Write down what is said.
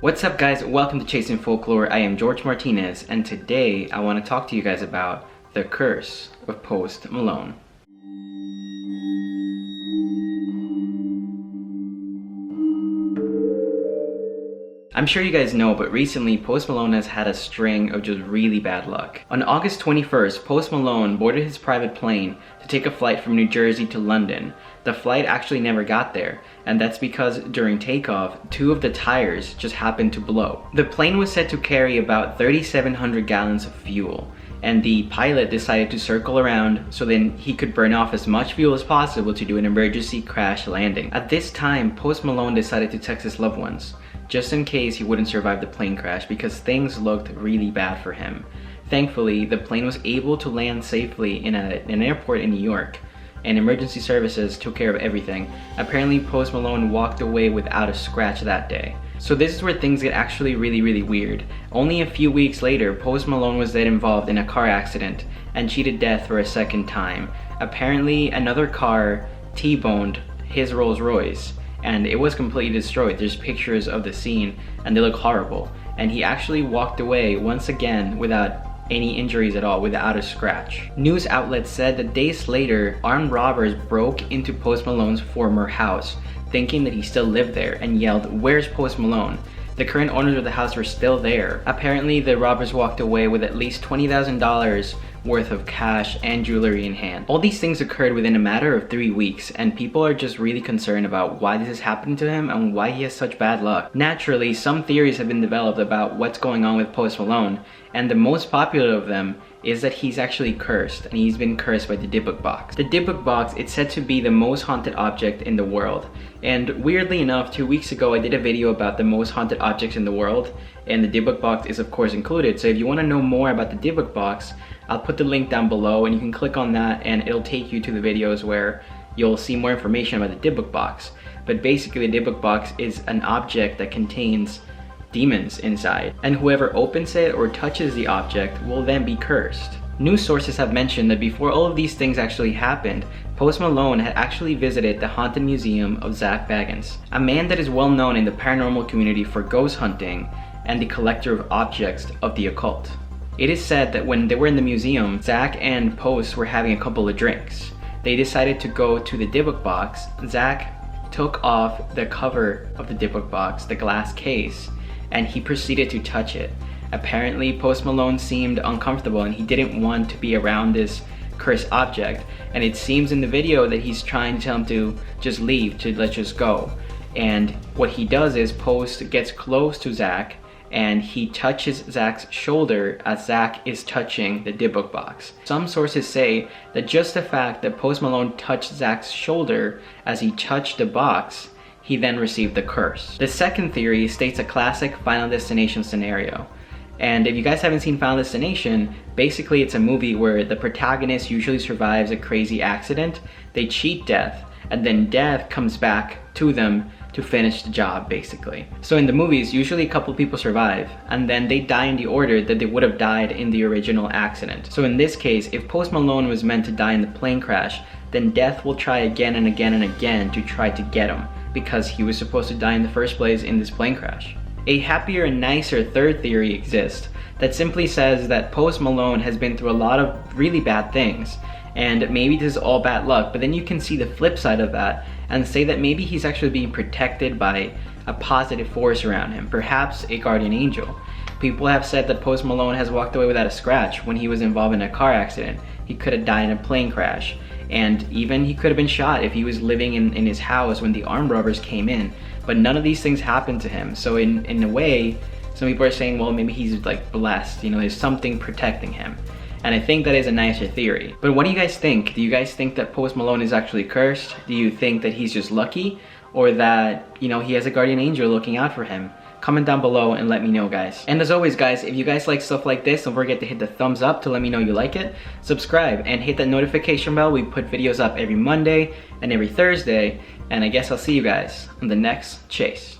What's up guys, welcome to Chasing Folklore. I am George Martinez and today I want to talk to you guys about the curse of Post Malone. I'm sure you guys know, but recently Post Malone has had a string of just really bad luck. On August 21st, Post Malone boarded his private plane to take a flight from New Jersey to London. The flight actually never got there, and that's because during takeoff, two of the tires just happened to blow. The plane was set to carry about 3,700 gallons of fuel, and the pilot decided to circle around so then he could burn off as much fuel as possible to do an emergency crash landing. At this time, Post Malone decided to text his loved ones, just in case he wouldn't survive the plane crash because things looked really bad for him. Thankfully, the plane was able to land safely in an airport in New York, and emergency services took care of everything. Apparently, Post Malone walked away without a scratch that day. So this is where things get actually really weird. Only a few weeks later, Post Malone was then involved in a car accident and cheated death for a second time. Apparently, another car T-boned his Rolls Royce, and it was completely destroyed. There's pictures of the scene and they look horrible. And he actually walked away once again without any injuries at all, without a scratch. News outlets said that days later, armed robbers broke into Post Malone's former house, thinking that he still lived there, and yelled, "Where's Post Malone?" The current owners of the house were still there. Apparently, the robbers walked away with at least $20,000 worth of cash and jewelry in hand. All these things occurred within a matter of 3 weeks, and people are just really concerned about why this is happening to him and why he has such bad luck. Naturally, some theories have been developed about what's going on with Post Malone, and the most popular of them is that he's actually cursed, and he's been cursed by the Dybbuk box. The Dybbuk box, it's said to be the most haunted object in the world. And weirdly enough, 2 weeks ago I did a video about the most haunted objects in the world, and the Dybbuk box is of course included. So if you want to know more about the Dybbuk box, I'll put the link down below and you can click on that and it'll take you to the videos where you'll see more information about the Dybbuk box. But basically the Dybbuk box is an object that contains demons inside, and whoever opens it or touches the object will then be cursed. News sources have mentioned that before all of these things actually happened, Post Malone had actually visited the Haunted Museum of Zak Bagans, a man that is well known in the paranormal community for ghost hunting and the collector of objects of the occult. It is said that when they were in the museum, Zak and Post were having a couple of drinks. They decided to go to the Dybbuk box. Zak took off the cover of the Dybbuk box, the glass case, and he proceeded to touch it. Apparently, Post Malone seemed uncomfortable and he didn't want to be around this cursed object. And it seems in the video that he's trying to tell him to just leave, to let's just go. And what he does is Post gets close to Zak and he touches Zak's shoulder as Zak is touching the Dybbuk box. Some sources say that just the fact that Post Malone touched Zak's shoulder as he touched the box, he then received the curse. The second theory states a classic Final Destination scenario. And if you guys haven't seen Final Destination, basically it's a movie where the protagonist usually survives a crazy accident, they cheat death, and then death comes back to them to finish the job, basically. So in the movies, usually a couple people survive, and then they die in the order that they would have died in the original accident. So in this case, if Post Malone was meant to die in the plane crash, then death will try again and again and again to try to get him, because he was supposed to die in the first place in this plane crash. A happier and nicer third theory exists that simply says that Post Malone has been through a lot of really bad things, and maybe this is all bad luck, but then you can see the flip side of that and say that maybe he's actually being protected by a positive force around him, perhaps a guardian angel. People have said that Post Malone has walked away without a scratch when he was involved in a car accident. He could have died in a plane crash, and even he could have been shot if he was living in his house when the armed robbers came in. But none of these things happened to him. So in a way, some people are saying, well, maybe he's like blessed, you know, there's something protecting him. And I think that is a nicer theory. But what do you guys think? Do you guys think that Post Malone is actually cursed? Do you think that he's just lucky? Or that, you know, he has a guardian angel looking out for him? Comment down below and let me know, guys. And as always, guys, if you guys like stuff like this, don't forget to hit the thumbs up to let me know you like it. Subscribe and hit that notification bell. We put videos up every Monday and every Thursday. And I guess I'll see you guys on the next chase.